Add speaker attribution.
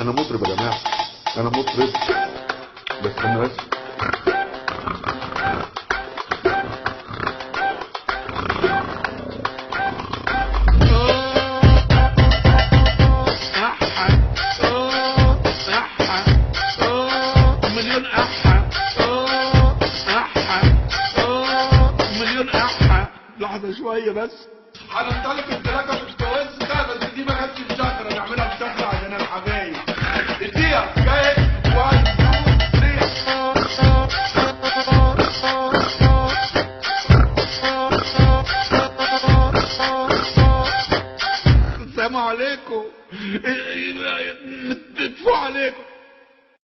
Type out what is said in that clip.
Speaker 1: انا مطرب يا جماعه، انا مطرب. بس انا بس
Speaker 2: مليون احا مليون احا. لحظه شويه بس. هننطلق التلاته في الكويس ده، بس دي ما كانتش الشكره، نعملها بشكل عشان الحاجات